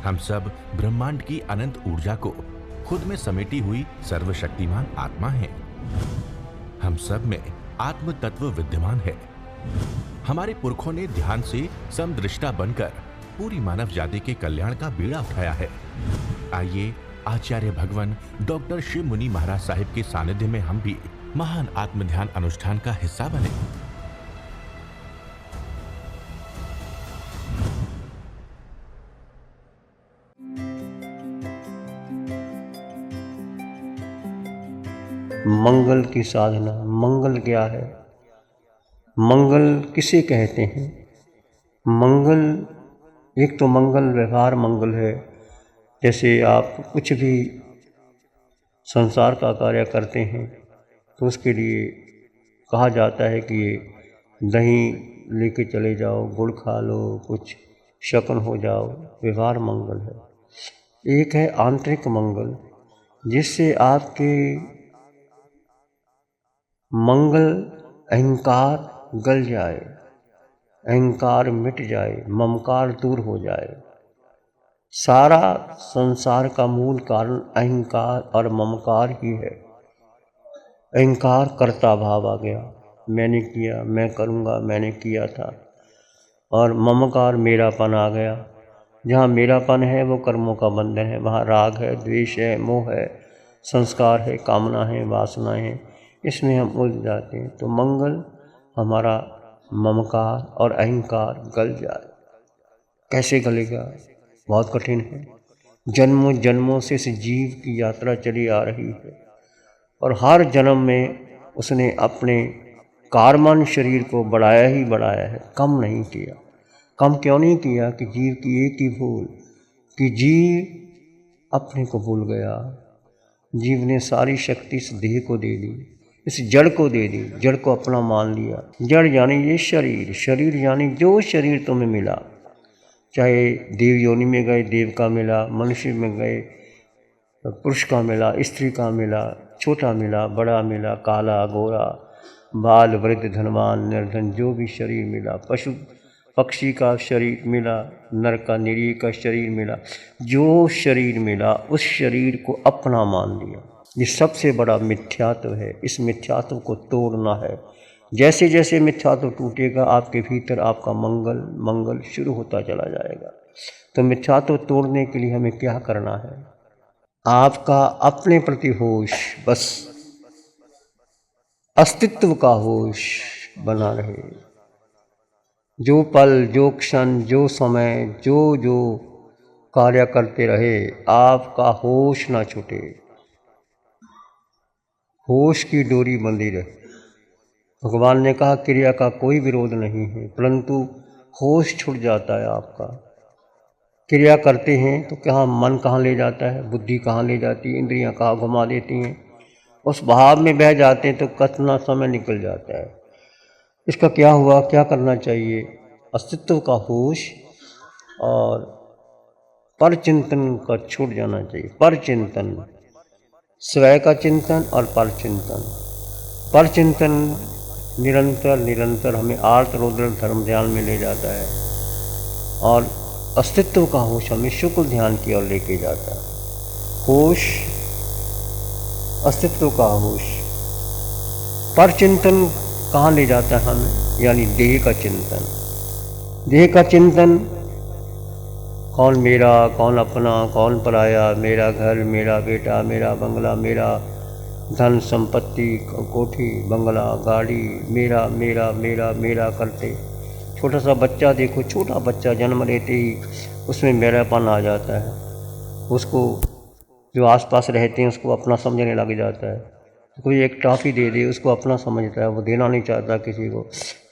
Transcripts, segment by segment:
हम सब ब्रह्मांड की अनंत ऊर्जा को खुद में समेटी हुई सर्वशक्तिमान आत्मा हैं। हम सब में आत्म तत्व विद्यमान है। हमारे पुरखों ने ध्यान से समदृष्टा बनकर पूरी मानव जाति के कल्याण का बीड़ा उठाया है। आइए आचार्य भगवान डॉक्टर शिव मुनि महाराज साहिब के सानिध्य में हम भी महान आत्म ध्यान अनुष्ठान का हिस्सा बने। मंगल की साधना। मंगल क्या है? मंगल किसे कहते हैं? मंगल, एक तो मंगल व्यवहार मंगल है, जैसे आप कुछ भी संसार का कार्य करते हैं तो उसके लिए कहा जाता है कि ये दही लेके चले जाओ, गुड़ खा लो, कुछ शकन हो जाओ, व्यवहार मंगल है। एक है आंतरिक मंगल, जिससे आपके मंगल अहंकार गल जाए, अहंकार मिट जाए, ममकार दूर हो जाए। सारा संसार का मूल कारण अहंकार और ममकार ही है। अहंकार कर्ता भाव आ गया, मैंने किया, मैं करूँगा, मैंने किया था। और ममकार मेरापन आ गया। जहाँ मेरापन है वो कर्मों का बंधन है, वहाँ राग है, द्वेष है, मोह है, संस्कार है, कामना है, वासना है, इसमें हम उलझ जाते हैं। तो मंगल हमारा ममकार और अहंकार गल जाए। कैसे गलेगा? बहुत कठिन है। जन्मों जन्मों से इस जीव की यात्रा चली आ रही है और हर जन्म में उसने अपने कारमान शरीर को बढ़ाया ही बढ़ाया है, कम नहीं किया। कम क्यों नहीं किया? कि जीव की एक ही भूल कि जीव अपने को भूल गया। जीव ने सारी शक्ति इस देह को दे दी, इस जड़ को दे दी, जड़ को अपना मान लिया। जड़ यानी ये शरीर, शरीर यानी जो शरीर तुम्हें मिला, चाहे देव योनि में गए देव का मिला, मनुष्य में गए पुरुष का मिला, स्त्री का मिला, छोटा मिला, बड़ा मिला, काला गोरा, बाल वृद्ध धनवान निर्धन, जो भी शरीर मिला, पशु पक्षी का शरीर मिला, नर का निरीह का शरीर मिला, जो शरीर मिला उस शरीर को अपना मान लिया। ये सबसे बड़ा मिथ्यात्व है। इस मिथ्यात्व को तोड़ना है। जैसे जैसे मिथ्यात्व टूटेगा आपके भीतर आपका मंगल मंगल शुरू होता चला जाएगा। तो मिथ्यात्व तोड़ने के लिए हमें क्या करना है? आपका अपने प्रति होश, बस अस्तित्व का होश बना रहे। जो पल, जो क्षण, जो समय, जो कार्य करते रहे, आपका होश ना छूटे। होश की डोरी बंधी रहे। भगवान ने कहा क्रिया का कोई विरोध नहीं है, परंतु होश छूट जाता है आपका। क्रिया करते हैं तो मन कहाँ ले जाता है, बुद्धि कहाँ ले जाती है, इंद्रियां कहाँ घुमा देती हैं, उस भाव में बह जाते हैं तो कितना समय निकल जाता है। इसका क्या हुआ? क्या करना चाहिए? अस्तित्व का होश और पर चिंतन का छूट जाना चाहिए। पर चिंतन, स्वयं का चिंतन और पर चिंतन। पर चिंतन निरंतर निरंतर हमें आर्त रौद्र धर्म ध्यान में ले जाता है और अस्तित्व का होश हमें शुक्ल ध्यान की ओर लेके जाता है। होश, अस्तित्व का होश। पर चिंतन कहाँ ले जाता है हमें? यानी देह का चिंतन। देह का चिंतन, कौन मेरा, कौन अपना, कौन पराया, मेरा घर, मेरा बेटा, मेरा बंगला, मेरा धन संपत्ति, कोठी बंगला गाड़ी, मेरा मेरा मेरा मेरा करते। छोटा सा बच्चा देखो, छोटा बच्चा जन्म लेते ही उसमें मेरापन आ जाता है। उसको जो आसपास रहते हैं उसको अपना समझने लग जाता है। कोई एक टॉफ़ी दे दे उसको अपना समझता है, वो देना नहीं चाहता किसी को।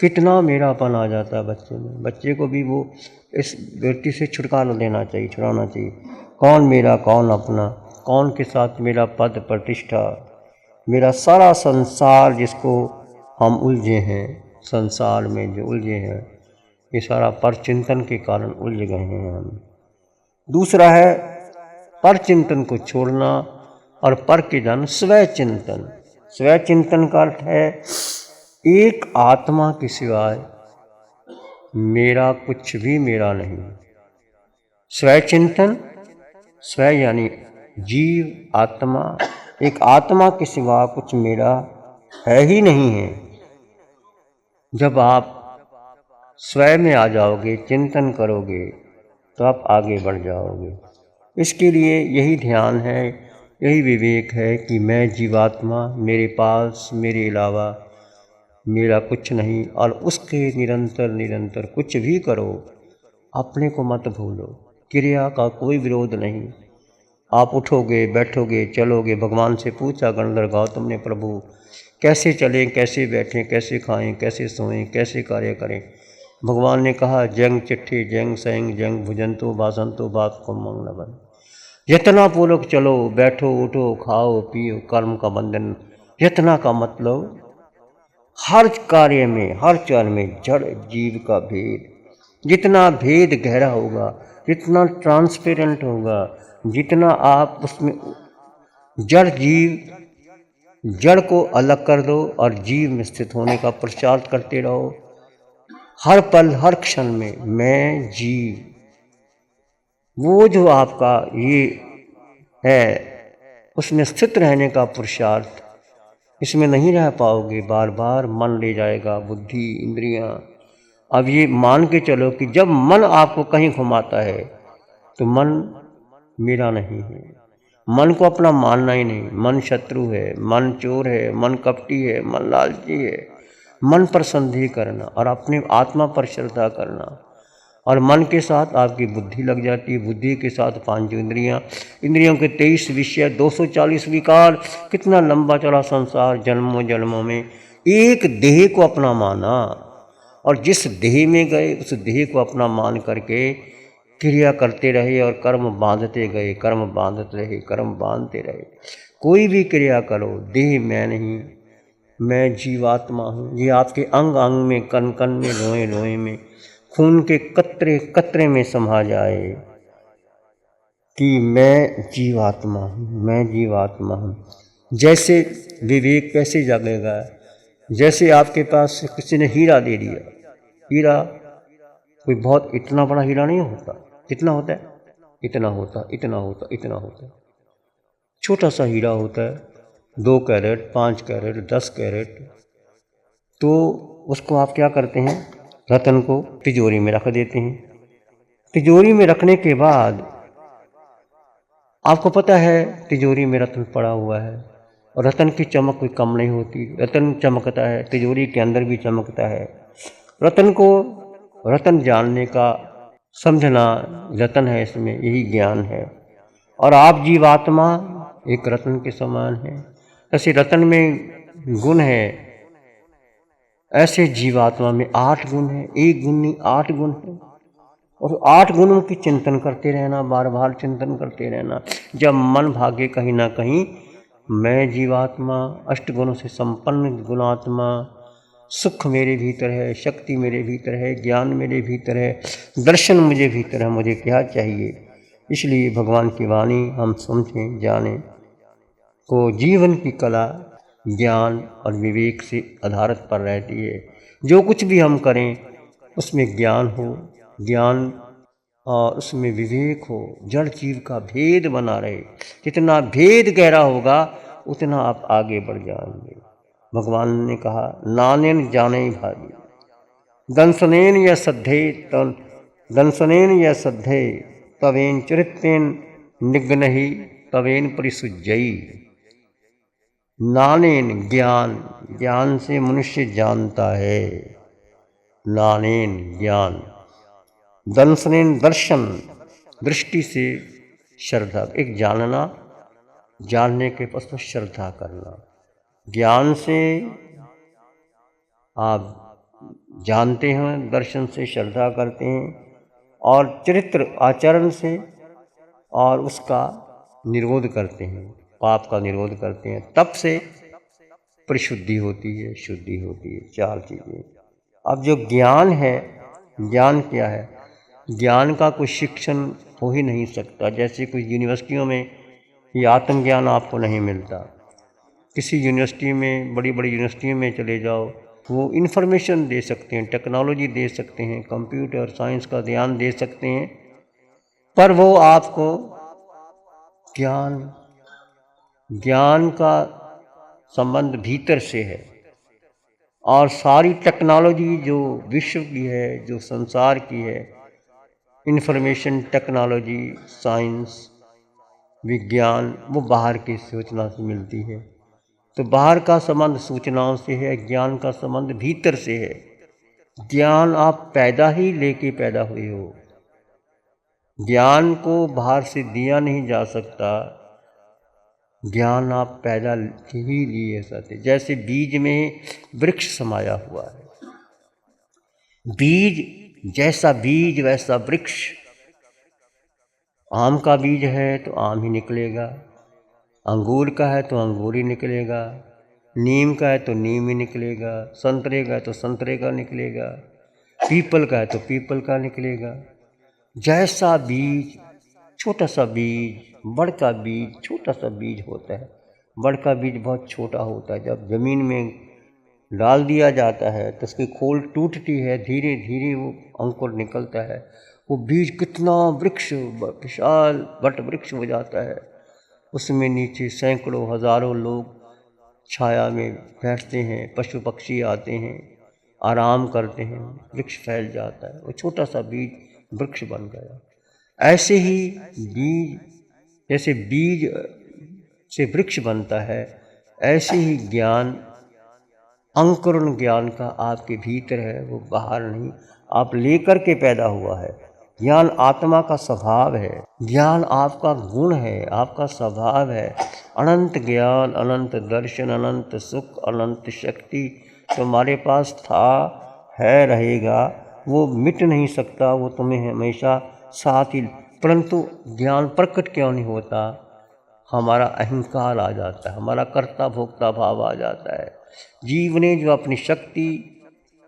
कितना मेरापन आ जाता है बच्चे में। बच्चे को भी वो इस वृत्ति से छुटकारा देना चाहिए, छुड़ाना चाहिए। कौन मेरा, कौन अपना, कौन के साथ मेरा पद प्रतिष्ठा, मेरा सारा संसार जिसको हम उलझे हैं, संसार में जो उलझे हैं, ये सारा पर चिंतन के कारण उलझ गए हैं हम। दूसरा है पर चिंतन को छोड़ना और पर के जान स्वय चिंतन। स्वय चिंतन का अर्थ है एक आत्मा के सिवाय मेरा कुछ भी मेरा नहीं। स्वय चिंतन स्व यानी जीव, आत्मा, एक आत्मा के सिवा कुछ मेरा है ही नहीं है। जब आप स्वयं में आ जाओगे, चिंतन करोगे, तो आप आगे बढ़ जाओगे। इसके लिए यही ध्यान है, यही विवेक है कि मैं जीवात्मा, मेरे पास मेरे अलावा मेरा कुछ नहीं, और उसके निरंतर निरंतर कुछ भी करो, अपने को मत भूलो। क्रिया का कोई विरोध नहीं। आप उठोगे, बैठोगे, चलोगे। भगवान से पूछा गणधर गौतम ने, प्रभु कैसे चलें, कैसे बैठें, कैसे खाएं, कैसे सोएं, कैसे कार्य करें। भगवान ने कहा, जंग चिट्ठी जंग सैंग जंग भुजंतो बासंतो बात को मंग न बन। यतना पूर्वक चलो, बैठो, उठो, खाओ, पियो, कर्म का बंधन। यतना का मतलब हर कार्य में, हर चरण में जड़ जीव का भेद, जितना भेद गहरा होगा, जितना ट्रांसपेरेंट होगा, जितना आप उसमें जड़ जीव, जड़ को अलग कर दो और जीव में स्थित होने का प्रचार करते रहो। हर पल हर क्षण में मैं जीव, वो जो आपका ये है, उसमें स्थित रहने का पुरुषार्थ, इसमें नहीं रह पाओगे। बार बार मन ले जाएगा, बुद्धि, इंद्रियां। अब ये मान के चलो कि जब मन आपको कहीं घुमाता है तो मन मेरा नहीं है। मन को अपना मानना ही नहीं। मन शत्रु है, मन चोर है, मन कपटी है, मन लालची है। मन पर संदेह करना और अपने आत्मा पर श्रद्धा करना, और मन के साथ आपकी बुद्धि लग जाती है, बुद्धि के साथ 5 इंद्रियां, इंद्रियों के 23 विषय, 240 विकार। कितना लंबा चला संसार, जन्मों जन्मों में एक देह को अपना माना, और जिस देह में गए उस देह को अपना मान करके क्रिया करते रहे और कर्म बांधते गए, कर्म बांधते रहे, कर्म बांधते रहे। कोई भी क्रिया करो, देह मैं नहीं, मैं जीवात्मा हूँ। ये आपके अंग अंग में, कण कण में, रोए रोए में, खून के कतरे कतरे में समा जाए कि मैं जीवात्मा हूँ, मैं जीवात्मा हूँ। जैसे विवेक कैसे जागेगा? जैसे आपके पास किसी ने हीरा दे दिया। हीरा कोई बहुत इतना बड़ा हीरा नहीं होता। कितना होता है? इतना होता, इतना होता, इतना होता। छोटा सा हीरा होता है, 2 कैरेट, 5 कैरेट, 10 कैरेट। तो उसको आप क्या करते हैं? रतन को तिजोरी में रख देते हैं। तिजोरी में रखने के बाद आपको पता है तिजोरी में रतन पड़ा हुआ है, और रतन की चमक कोई कम नहीं होती। रतन चमकता है, तिजोरी के अंदर भी चमकता है। रतन को रतन जानने का, समझना रतन है, इसमें यही ज्ञान है। और आप जीवात्मा एक रतन के समान है। ऐसे रतन में गुण है, ऐसे जीवात्मा में 8 गुण है। 1 गुण नहीं, 8 गुण है। और 8 गुणों की चिंतन करते रहना, बार बार चिंतन करते रहना। जब मन भागे कहीं ना कहीं, मैं जीवात्मा, 8 गुणों से संपन्न गुणात्मा, सुख मेरे भीतर है, शक्ति मेरे भीतर है, ज्ञान मेरे भीतर है, दर्शन मुझे भीतर है। मुझे क्या चाहिए? इसलिए भगवान की वाणी हम समझें, जानें, को जीवन की कला ज्ञान और विवेक से आधारित पर रहती है। जो कुछ भी हम करें उसमें ज्ञान हो, ज्ञान और उसमें विवेक हो, जड़ जीव का भेद बना रहे। जितना भेद गहरा होगा उतना आप आगे बढ़ जाएंगे। भगवान ने कहा, नानेन जाने भागी, दंसनेन या सद्धे दंसनेन या सद्धे तवेन चरितेन निग्नहि तवेन परिसुज्जयी। नानेन ज्ञान, ज्ञान से मनुष्य जानता है। नानेन ज्ञान, दंसनेन दर्शन, दृष्टि से श्रद्धा, एक जानना, जानने के पश्चात श्रद्धा करना। ज्ञान से आप जानते हैं, दर्शन से श्रद्धा करते हैं, और चरित्र आचरण से और उसका निरोध करते हैं, पाप का निरोध करते हैं। तब से परिशुद्धि होती है, शुद्धि होती है। 4 चीज़ें। अब जो ज्ञान है, ज्ञान क्या है? ज्ञान का कोई शिक्षण हो ही नहीं सकता। जैसे कुछ यूनिवर्सिटियों में ये आत्मज्ञान आपको नहीं मिलता। किसी यूनिवर्सिटी में, बड़ी बड़ी यूनिवर्सिटियों में चले जाओ, वो इन्फॉर्मेशन दे सकते हैं, टेक्नोलॉजी दे सकते हैं, कंप्यूटर साइंस का ध्यान दे सकते हैं, पर वो आपको ज्ञान का संबंध भीतर से है, और सारी टेक्नोलॉजी जो विश्व की है, जो संसार की है, इंफॉर्मेशन टेक्नोलॉजी, साइंस, विज्ञान, वो बाहर की सूचना से मिलती है। तो बाहर का संबंध सूचनाओं से है, ज्ञान का संबंध भीतर से है। ज्ञान आप पैदा ही लेके पैदा हुए हो, ज्ञान को बाहर से दिया नहीं जा सकता, ज्ञान आप पैदा ही लिए सकते। जैसे बीज में वृक्ष समाया हुआ है, बीज जैसा बीज वैसा वृक्ष। आम का बीज है तो आम ही निकलेगा, अंगूर का है तो अंगूर ही निकलेगा, नीम का है तो नीम ही निकलेगा, संतरे का है तो संतरे का निकलेगा, पीपल का है तो पीपल का निकलेगा। जैसा बीज, छोटा सा बीज, बड़ का बीज, छोटा सा बीज होता है। बड़ का बीज बहुत छोटा होता है, जब ज़मीन में डाल दिया जाता है तो उसकी खोल टूटती है, धीरे धीरे वो अंकुर निकलता है। वो बीज कितना वृक्ष, विशाल वट वृक्ष हो जाता है। उसमें नीचे सैकड़ों हजारों लोग छाया में बैठते हैं, पशु पक्षी आते हैं, आराम करते हैं, वृक्ष फैल जाता है। वो छोटा सा बीज वृक्ष बन गया। ऐसे ही बीज, जैसे बीज से वृक्ष बनता है, ऐसे ही ज्ञान, अंकुरण ज्ञान का आपके भीतर है, वो बाहर नहीं, आप लेकर के पैदा हुआ है। ज्ञान आत्मा का स्वभाव है, ज्ञान आपका गुण है, आपका स्वभाव है। अनंत ज्ञान, अनंत दर्शन, अनंत सुख, अनंत शक्ति तुम्हारे पास था, है, रहेगा, वो मिट नहीं सकता, वो तुम्हें हमेशा साथ ही। परंतु ज्ञान प्रकट क्यों नहीं होता? हमारा अहंकार आ जाता है, हमारा कर्ता भोक्ता भाव आ जाता है। जीव ने जो अपनी शक्ति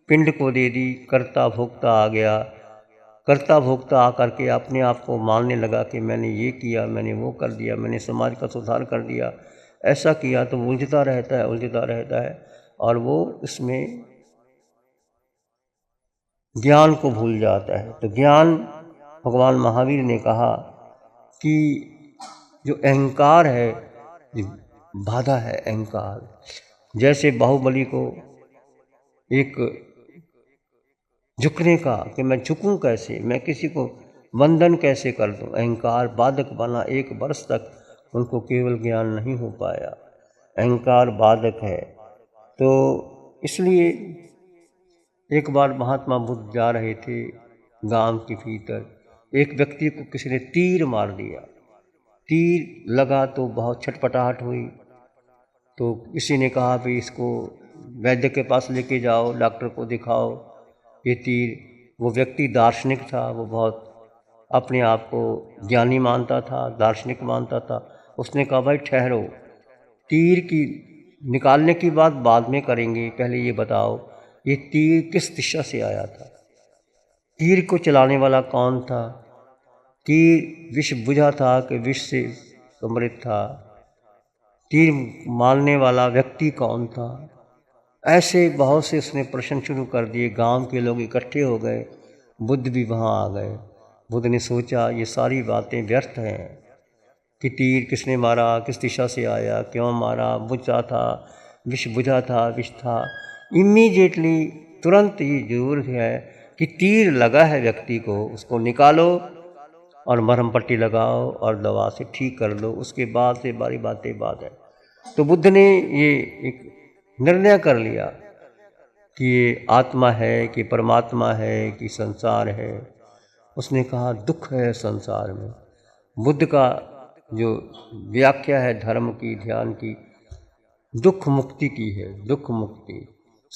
पिंड को दे दी, कर्ता भोक्ता आ गया। कर्ता भोक्ता आकर के अपने आप को मानने लगा कि मैंने ये किया, मैंने वो कर दिया, मैंने समाज का सुधार कर दिया, ऐसा किया। तो उलझता रहता है, उलझता रहता है, और वो इसमें ज्ञान को भूल जाता है। तो ज्ञान, भगवान महावीर ने कहा कि जो अहंकार है, बाधा है अहंकार। जैसे बाहुबली को एक झुकने का, कि मैं झुकूं कैसे, मैं किसी को वंदन कैसे कर दूं, अहंकार बाधक बना। 1 वर्ष तक उनको केवल ज्ञान नहीं हो पाया, अहंकार बाधक है। तो इसलिए एक बार महात्मा बुद्ध जा रहे थे गांव के भीतर, एक व्यक्ति को किसी ने तीर मार दिया। तीर लगा तो बहुत छटपटाहट हुई। तो किसी ने कहा भाई इसको वैद्य के पास लेके जाओ, डॉक्टर को दिखाओ, ये तीर। वो व्यक्ति दार्शनिक था, वो बहुत अपने आप को ज्ञानी मानता था, दार्शनिक मानता था। उसने कहा भाई ठहरो, तीर की निकालने की बात बाद में करेंगे, पहले ये बताओ ये तीर किस दिशा से आया था, तीर को चलाने वाला कौन था, तीर विष बुझा था कि विष से समृद्ध था, तीर मारने वाला व्यक्ति कौन था। ऐसे बहुत से उसने प्रश्न शुरू कर दिए। गांव के लोग इकट्ठे हो गए, बुद्ध भी वहाँ आ गए। बुद्ध ने सोचा ये सारी बातें व्यर्थ हैं कि तीर किसने मारा, किस दिशा से आया, क्यों मारा, बुझा था, विष बुझा था, विष था। इमीडिएटली, तुरंत ये जरूर है कि तीर लगा है व्यक्ति को, उसको निकालो और मरहम पट्टी लगाओ और दवा से ठीक कर लो, उसके बाद से बारी बातें बात है। तो बुद्ध ने ये एक निर्णय कर लिया कि ये आत्मा है कि परमात्मा है कि संसार है। उसने कहा दुख है संसार में। बुद्ध का जो व्याख्या है धर्म की, ध्यान की, दुख मुक्ति की है, दुख मुक्ति।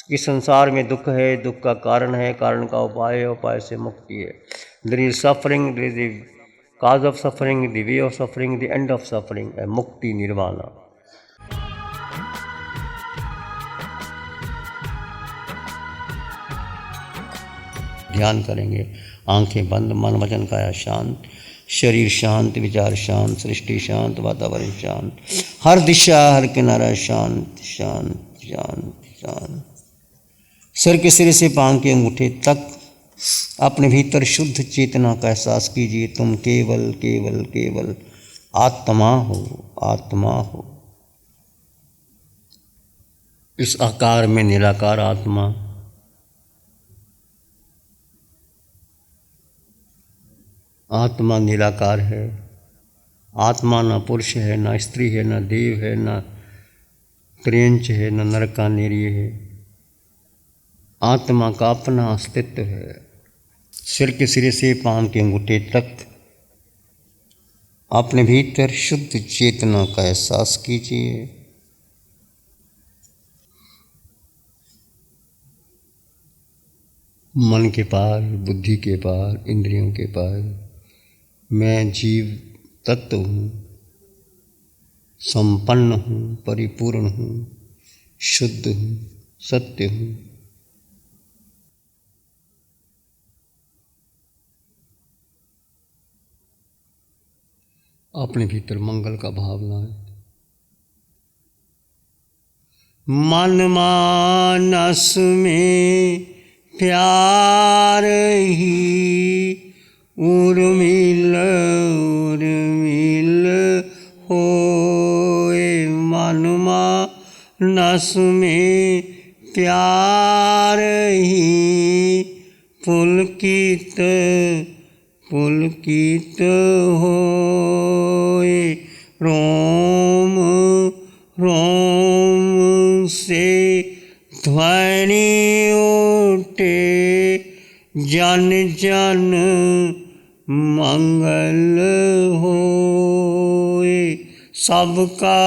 कि संसार में दुख है, दुख का कारण है, कारण का उपाय है, उपाय से मुक्ति है। There is suffering, there is the cause of suffering, the way of suffering, the end of suffering, मुक्ति, निर्वाणा। ध्यान करेंगे, आंखें बंद, मन वचन काया शांत, शरीर शांत, विचार शांत, सृष्टि शांत, वातावरण शांत, हर दिशा हर किनारा शांत शांत शांत शांत। सर के सिरे से पांव के अंगूठे तक अपने भीतर शुद्ध चेतना का एहसास कीजिए। तुम केवल केवल केवल आत्मा हो, आत्मा हो। इस आकार में निराकार आत्मा, आत्मा निराकार है। आत्मा न पुरुष है, न स्त्री है, न देव है, न क्रेंच है, न नरकानेरी है। आत्मा का अपना अस्तित्व है। सिर के सिरे से पांव के अंगूठे तक अपने भीतर शुद्ध चेतना का एहसास कीजिए। मन के पार, बुद्धि के पार, इंद्रियों के पार मैं जीव तत्व हूँ, संपन्न हूँ, परिपूर्ण हूँ, शुद्ध हूँ, सत्य हूँ। अपने भीतर मंगल का भाव लाएं। मन मानस में प्यार ही उर्मिल उर्मिल होए। मन मानस में प्यार ही पुलकित पुलकित होए। रोम रोम से ध्वनि उठे, जन जन मंगल होए। सबका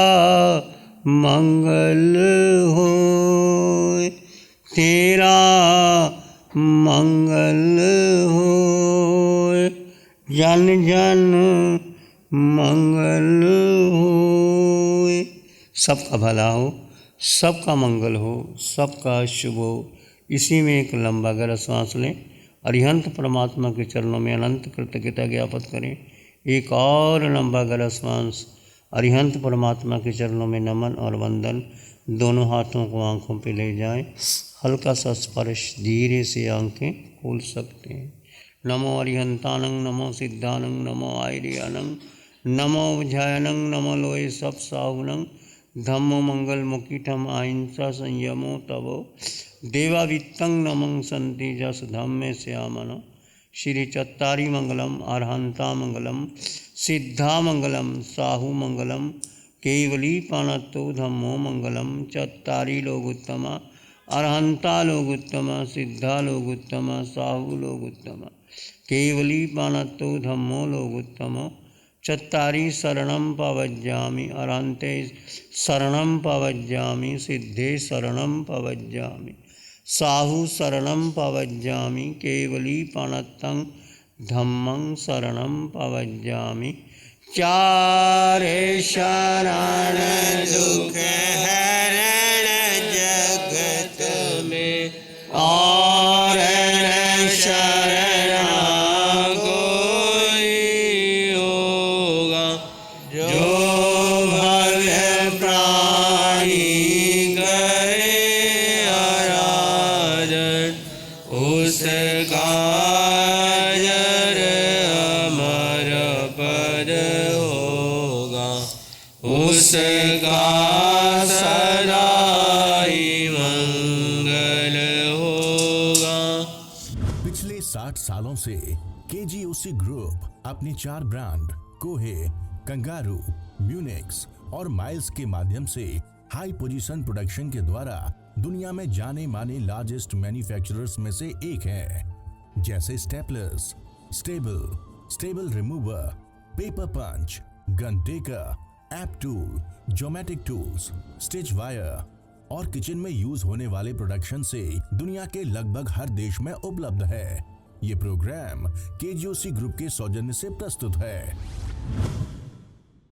मंगल होए, तेरा मंगल होए। जन जन मंगल होए। सबका भला हो, सबका मंगल हो, सबका शुभ हो। इसी में एक लंबा गहरा सांस लें। अरिहंत परमात्मा के चरणों में अनंत कृतज्ञता ज्ञापित करें। एक और लंबा गहरा सांस। अरिहंत परमात्मा के चरणों में नमन और वंदन। दोनों हाथों को आंखों पे ले जाएं। हल्का सा स्पर्श, धीरे से आंखें खोल सकते हैं। नमो अरिहंतानंग, नमो सिद्धानंग, नमो आयर्यानंग, नमो विजयानंग, नमो लोए सब साहुनंग। धम्मो मंगल मुकीठम अहिंसा संयमो तवो देवावित्तं नमं संति जस धम्मे श्यामन। श्री चत्तारी मंगलम, अरहंता मंगलम, सिद्धा मंगलम, साहु मंगलम, केवली पाणत्तो धम्मो मंगलम। चत्तारी लोग उत्तमा, अरहंता लोग उत्तमा, सिद्धा लोग उत्तमा, साहु लोग उत्तमा, केवली पाणत्तो धम्मो लोग उत्तम। चत्तारी शरणं पवज्जामि, अरहन्ते शरणं पवज्जामि, सिद्धे शरणं पवज्जामि, साहु शरणं पवज्जामि, केवली पाणत्तं धम्मं शरणं पवज्जामि। चारे शरण दुख हरण जगत में, और शरण कोई होगा। जो भव प्राणी करे आराधन, उसका जर अमर पद होगा। उसका सदा ही मंगल होगा। पिछले 60 सालों से केजीओसी ग्रुप अपने 4 ब्रांड कोहे, कंगारू, म्यूनिक्स और माइल्स के माध्यम से हाई पोजीशन प्रोडक्शन के द्वारा दुनिया में जाने माने लार्जेस्ट मैन्युफैक्चरर्स में से एक है। जैसे staplers, staple remover, paper punch, gun tacker, app tool, geometric tools, stitch wire और किचन में यूज होने वाले प्रोडक्शन से दुनिया के लगभग हर देश में उपलब्ध है। ये प्रोग्राम केजीओसी ग्रुप के सौजन्य से प्रस्तुत है।